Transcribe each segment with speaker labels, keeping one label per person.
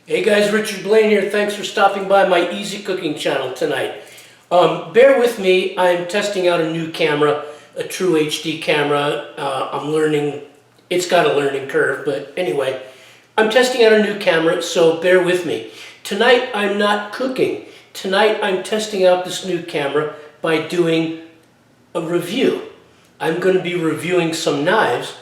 Speaker 1: Hey guys, Richard Blaine here. Thanks for stopping by my easy cooking channel tonight. Bear with me, I'm testing out a new camera, a true HD camera. I'm learning, it's got a learning curve, but anyway, I'm testing out a new camera, so bear with me. Tonight I'm not cooking. Tonight I'm testing out this new camera by doing a review. I'm going to be reviewing some knives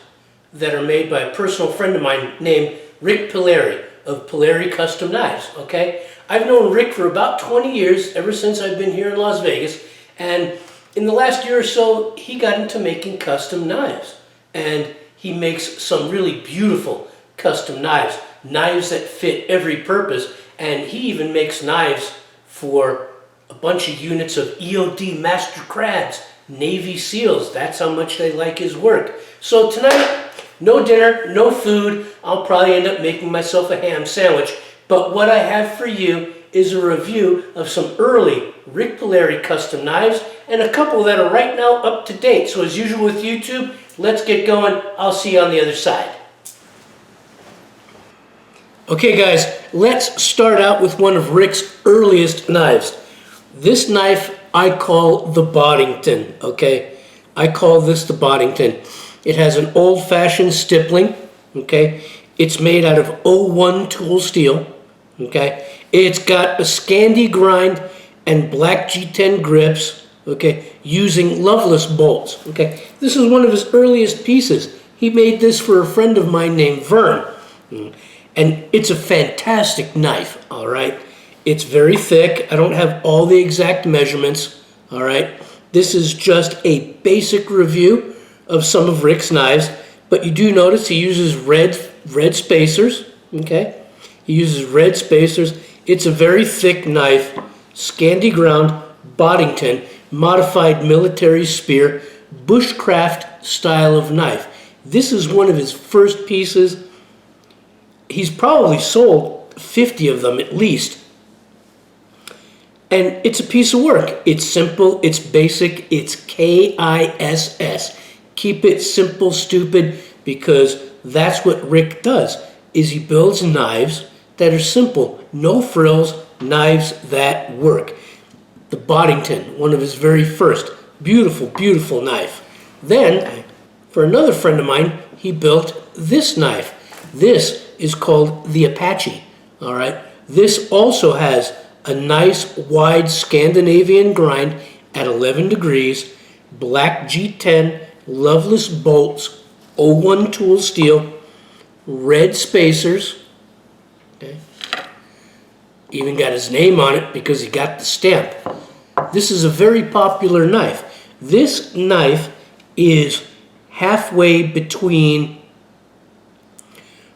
Speaker 1: that are made by a personal friend of mine named Rick Pileri of Pileri Custom Knives, okay? I've known Rick for about 20 years, ever since I've been here in Las Vegas, and in the last year or so, he got into making custom knives. And he makes some really beautiful custom knives, knives that fit every purpose, and he even makes knives for a bunch of units of EOD Master Crabs, Navy SEALs. That's how much they like his work. So tonight, no dinner, no food. I'll probably end up making myself a ham sandwich. But what I have for you is a review of some early Rick Pileri custom knives and a couple that are right now up to date. So as usual with YouTube, let's get going. I'll see you on the other side. Okay guys, let's start out with one of Rick's earliest knives. This knife I call the Bodington, okay? I call this the Bodington. It has an old-fashioned stippling, okay? It's made out of 01 tool steel, okay? It's got a Scandi grind and black G10 grips, okay, using loveless bolts, okay? This is one of his earliest pieces. He made this for a friend of mine named Vern, and it's a fantastic knife, all right? It's very thick. I don't have all the exact measurements, all right? This is just a basic review of some of Rick's knives, but you do notice he uses red spacers, okay? He uses red spacers. It's a very thick knife, Scandi ground, Bodington, modified military spear, bushcraft style of knife. This is one of his first pieces. He's probably sold 50 of them at least. And it's a piece of work. It's simple, it's basic, it's KISS. Keep it simple, stupid, because that's what Rick does, is he builds knives that are simple, no frills, knives that work. The Bodington, one of his very first, beautiful, beautiful knife. Then, for another friend of mine, he built this knife. This is called the Apache, all right? This also has a nice wide Scandinavian grind at 11 degrees, black G10, loveless bolts, 01 tool steel, red spacers, okay? Even got his name on it because he got the stamp. This is a very popular knife. This knife is halfway between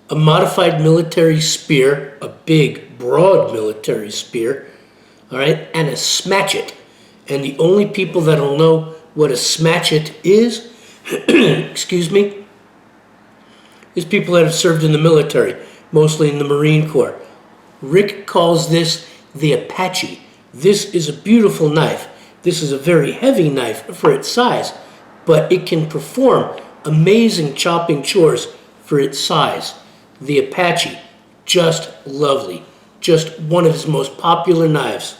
Speaker 1: a modified military spear, a big, broad military spear, all right, and a smatchet. And the only people that'll know what a smatchet is, excuse me, is people that have served in the military, mostly in the Marine Corps. Rick calls this the Apache. This is a beautiful knife. This is a very heavy knife for its size, but it can perform amazing chopping chores for its size. The Apache, just lovely. Just one of his most popular knives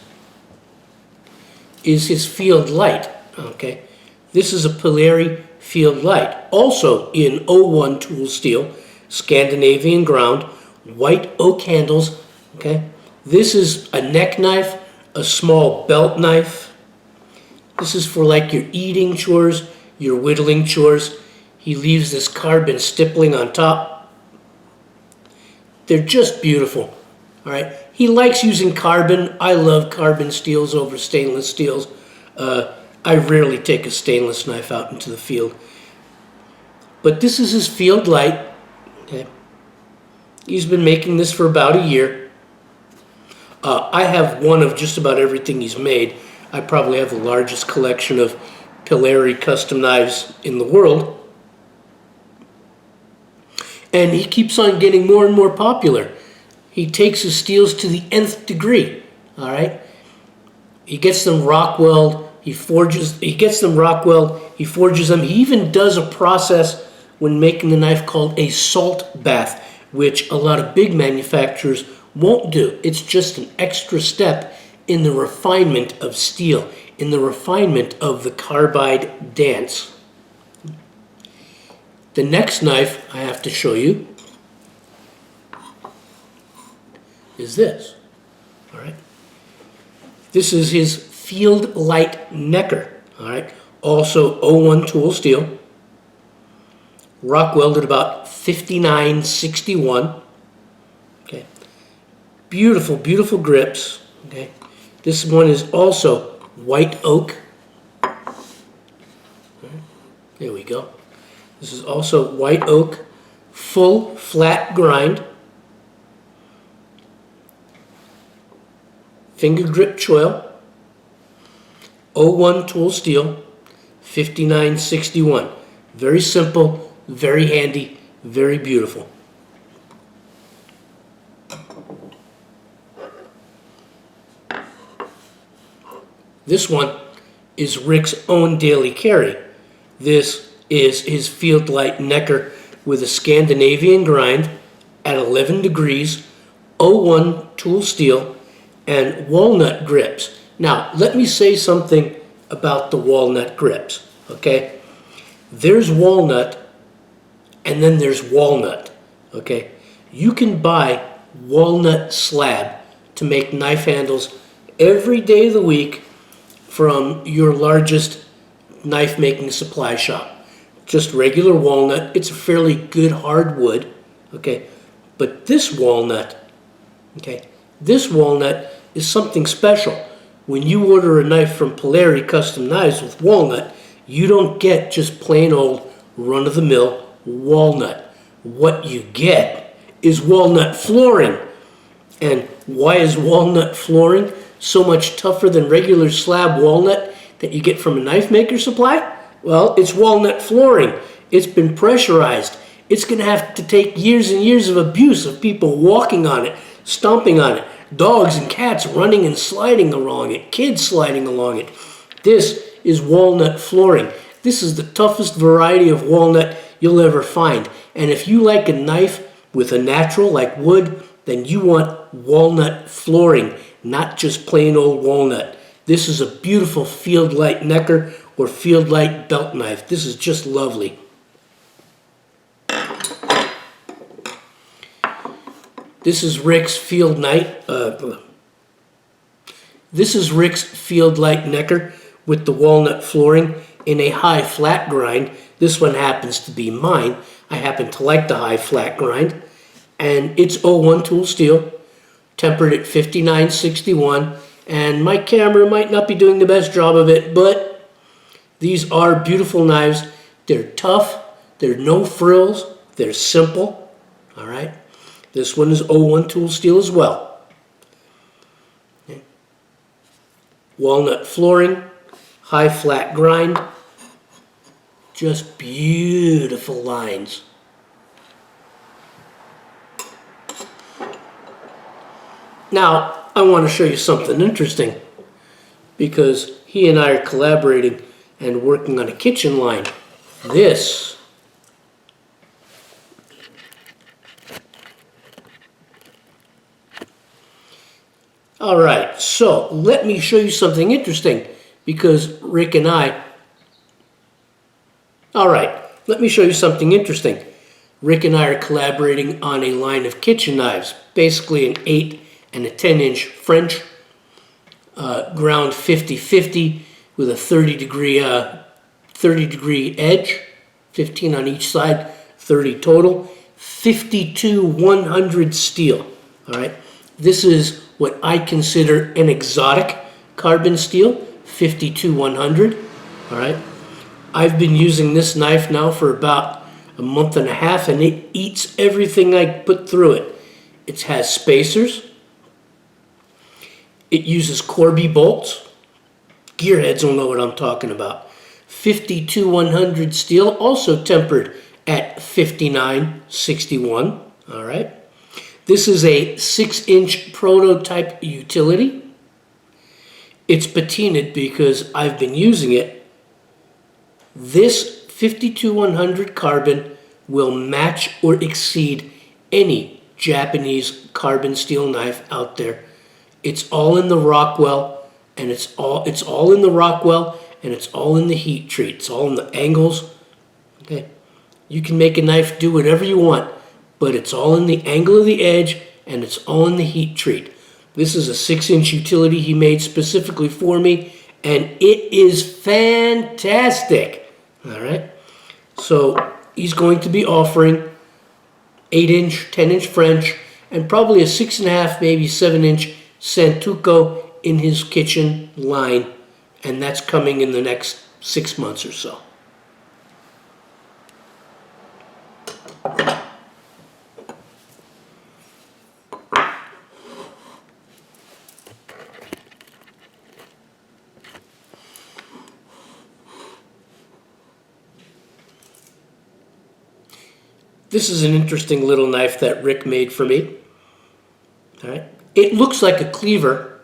Speaker 1: is his Field Light, okay? This is a Pileri Field Light, also in 01 tool steel, Scandinavian ground, white oak handles, okay? This is a neck knife, a small belt knife. This is for like your eating chores, your whittling chores. He leaves this carbon stippling on top. They're just beautiful, all right? He likes using carbon. I love carbon steels over stainless steels. I rarely take a stainless knife out into the field. But this is his Field Light, okay? He's been making this for about a year. I have one of just about everything he's made. I probably have the largest collection of Pileri custom knives in the world. And he keeps on getting more and more popular. He takes his steels to the nth degree, all right? He gets them rock weld, he forges them. He even does a process when making the knife called a salt bath, which a lot of big manufacturers won't do. It's just an extra step in the refinement of steel, in the refinement of the carbide dance. The next knife I have to show you is this. All right. This is his Field Light Necker. All right. Also 01 tool steel. Rock welded about 5961. Okay. Beautiful, beautiful grips. Okay. This one is also white oak. There we go. This is also white oak, full flat grind, finger grip choil, 01 tool steel, 5961. Very simple, very handy, very beautiful. This one is Rick's own daily carry. This is his Field Light Necker with a Scandinavian grind at 11 degrees, 01 tool steel, and walnut grips. Now, let me say something about the walnut grips, okay? There's walnut, and then there's walnut, okay? You can buy walnut slab to make knife handles every day of the week from your largest knife making supply shop. Just regular walnut. It's a fairly good hardwood, okay? But this walnut, okay, this walnut is something special. When you order a knife from Pileri Custom Knives with walnut, you don't get just plain old run-of-the-mill walnut. What you get is walnut flooring. And why is walnut flooring so much tougher than regular slab walnut that you get from a knife maker supply? Well, it's walnut flooring. It's been pressurized. It's going to have to take years and years of abuse of people walking on it, stomping on it, dogs and cats running and sliding along it, kids sliding along it. This is walnut flooring. This is the toughest variety of walnut you'll ever find. And if you like a knife with a natural like wood, then you want walnut flooring, not just plain old walnut. This is a beautiful Field Light Necker or Field Light belt knife. This is just lovely. This is Rick's Field Light. This is Rick's Field Light Necker with the walnut flooring in a high flat grind. This one happens to be mine. I happen to like the high flat grind, and it's 01 tool steel, tempered at 5961. And my camera might not be doing the best job of it, but these are beautiful knives. They're tough. They're no frills. They're simple. All right. This one is 01 tool steel as well. Okay. Walnut flooring, high flat grind. Just beautiful lines. Now, I want to show you something interesting because he and I are collaborating and working on a kitchen line. This all right, so let me show you something interesting because Rick and I let me show you something interesting. Rick and I are collaborating on a line of kitchen knives, basically an 8 and a 10-inch French, ground 50-50 with a 30-degree edge, 15 on each side, 30 total, 52-100 steel. All right, this is what I consider an exotic carbon steel, 52-100. All right, I've been using this knife now for about a month and a half, and it eats everything I put through it. It has spacers. It uses Corby bolts. Gearheads will know what I'm talking about. 52-100 steel, also tempered at 5961. All right. This is a 6-inch prototype utility. It's patinaed because I've been using it. This 52-100 carbon will match or exceed any Japanese carbon steel knife out there. It's all in the Rockwell, and it's all in the Rockwell, and it's all in the heat treat. It's all in the angles. Okay, you can make a knife do whatever you want, but it's all in the angle of the edge, and it's all in the heat treat. This is a 6-inch utility he made specifically for me, and it is fantastic. All right, so he's going to be offering 8-inch, 10-inch French, and probably a 6.5, maybe 7-inch Santuco in his kitchen line, and that's coming in the next 6 months or so. This is an interesting little knife that Rick made for me. All right. It looks like a cleaver.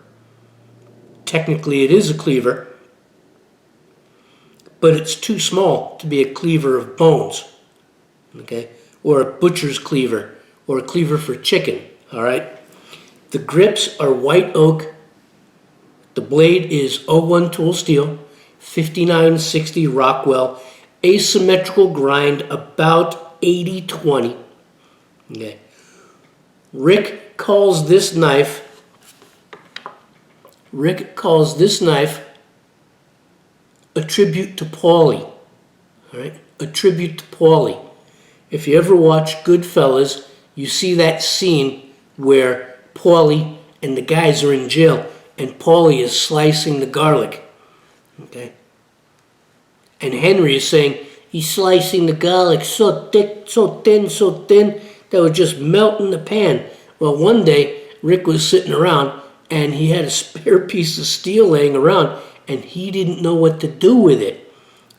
Speaker 1: Technically, it is a cleaver, but it's too small to be a cleaver of bones, okay? Or a butcher's cleaver, or a cleaver for chicken, all right? The grips are white oak. The blade is 01 tool steel, 5960 Rockwell, asymmetrical grind, about 80-20. Okay. Rick calls this knife a tribute to Paulie. All right, a tribute to Paulie. If you ever watch Goodfellas, you see that scene where Paulie and the guys are in jail, and Paulie is slicing the garlic. Okay, and Henry is saying, he's slicing the garlic so thick, so thin, that would just melt in the pan. Well, one day, Rick was sitting around, and he had a spare piece of steel laying around, and he didn't know what to do with it.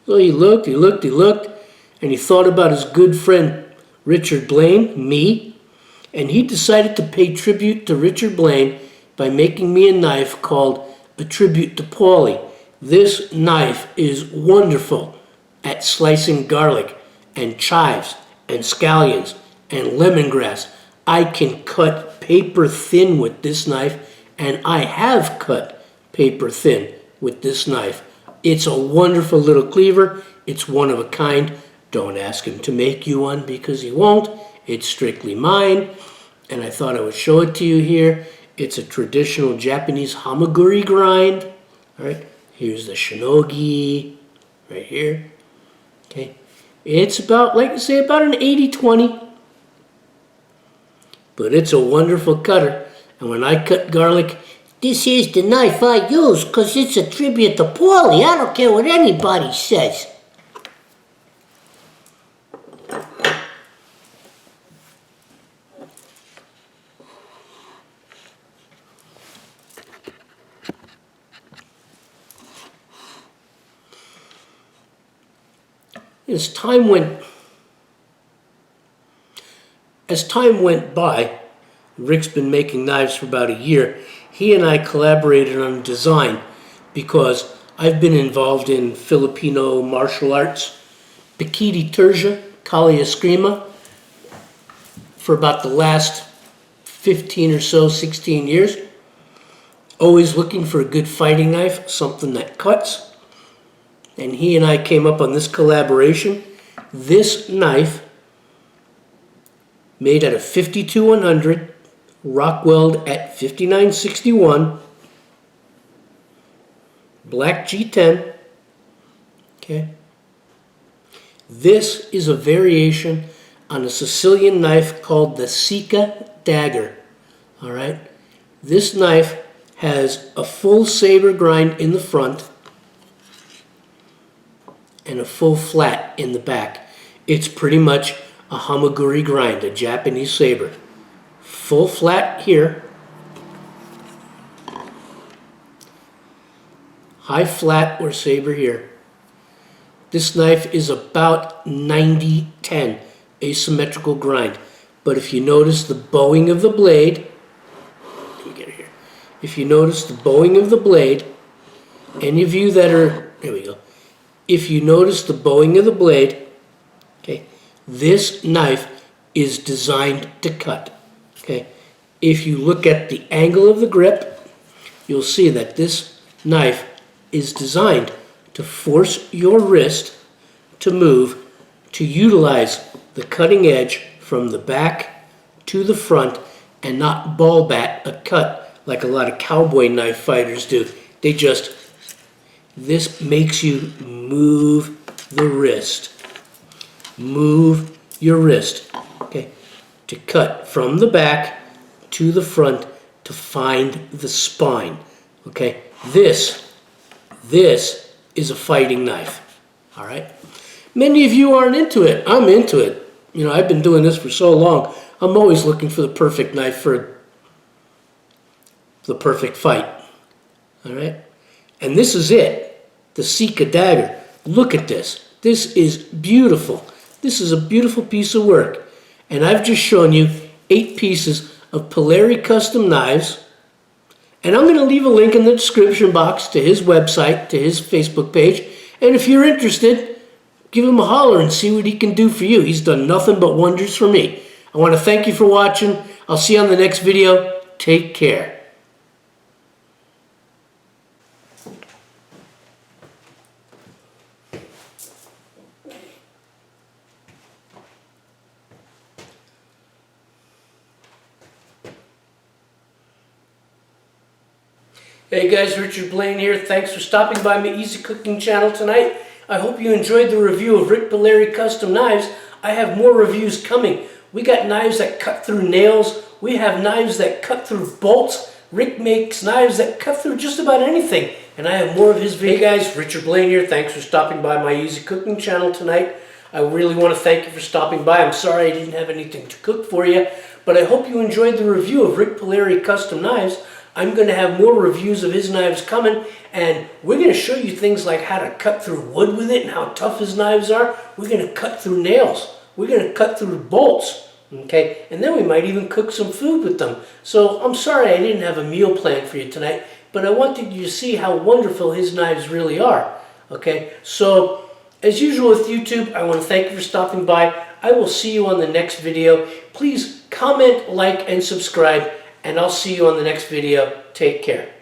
Speaker 1: So he looked, and he thought about his good friend Richard Blaine, me, and he decided to pay tribute to Richard Blaine by making me a knife called a tribute to Paulie. This knife is wonderful at slicing garlic and chives and scallions and lemongrass. I can cut paper thin with this knife, and I have cut paper thin with this knife. It's a wonderful little cleaver. It's one of a kind. Don't ask him to make you one because he won't. It's strictly mine, and I thought I would show it to you here. It's a traditional Japanese hamaguri grind. All right, here's the shinogi right here. Okay, it's about, like I say, about an 80-20, but it's a wonderful cutter. And when I cut garlic, this is the knife I use because it's a tribute to Paulie. I don't care what anybody says. As time went by, Rick's been making knives for about a year. He and I collaborated on design because I've been involved in Filipino martial arts, Bikini Terja, Kali Eskrima, for about the last 15 or so, 16 years. Always looking for a good fighting knife, something that cuts. And he and I came up on this collaboration. This knife, made out of 52-100, Rockwelled at 5961, black G10. Okay. This is a variation on a Sicilian knife called the Sika dagger. All right. This knife has a full saber grind in the front and a full flat in the back. It's pretty much a hamaguri grind, a Japanese saber. Full flat here, high flat or saber here. This knife is about 90-10, asymmetrical grind. But if you notice the bowing of the blade, let me get it here. If you notice the bowing of the blade, any of you that are, there we go. If you notice the bowing of the blade, okay, this knife is designed to cut. Okay, if you look at the angle of the grip, you'll see that this knife is designed to force your wrist to move, to utilize the cutting edge from the back to the front and not ball bat a cut like a lot of cowboy knife fighters do. This makes you move the wrist. Move your wrist, okay, to cut from the back to the front to find the spine, okay? This is a fighting knife, all right? Many of you aren't into it. I'm into it. You know, I've been doing this for so long. I'm always looking for the perfect knife for the perfect fight, all right? And this is it, the Sika dagger. Look at this. This is beautiful. This is a beautiful piece of work. And I've just shown you 8 pieces of Pileri custom knives. And I'm going to leave a link in the description box to his website, to his Facebook page. And if you're interested, give him a holler and see what he can do for you. He's done nothing but wonders for me. I want to thank you for watching. I'll see you on the next video. Take care. Hey guys, Richard Blaine here. Thanks for stopping by my Easy Cooking channel tonight. I hope you enjoyed the review of Rick Pileri Custom Knives. I have more reviews coming. We got knives that cut through nails. We have knives that cut through bolts. Rick makes knives that cut through just about anything. And I have more of his videos. Hey guys, Richard Blaine here. Thanks for stopping by my Easy Cooking channel tonight. I really want to thank you for stopping by. I'm sorry I didn't have anything to cook for you, but I hope you enjoyed the review of Rick Pileri Custom Knives. I'm going to have more reviews of his knives coming, and we're going to show you things like how to cut through wood with it and how tough his knives are. We're going to cut through nails. We're going to cut through bolts, okay? And then we might even cook some food with them. So I'm sorry I didn't have a meal plan for you tonight, but I wanted you to see how wonderful his knives really are, okay? So as usual with YouTube, I want to thank you for stopping by. I will see you on the next video. Please comment, like, and subscribe. And I'll see you on the next video. Take care.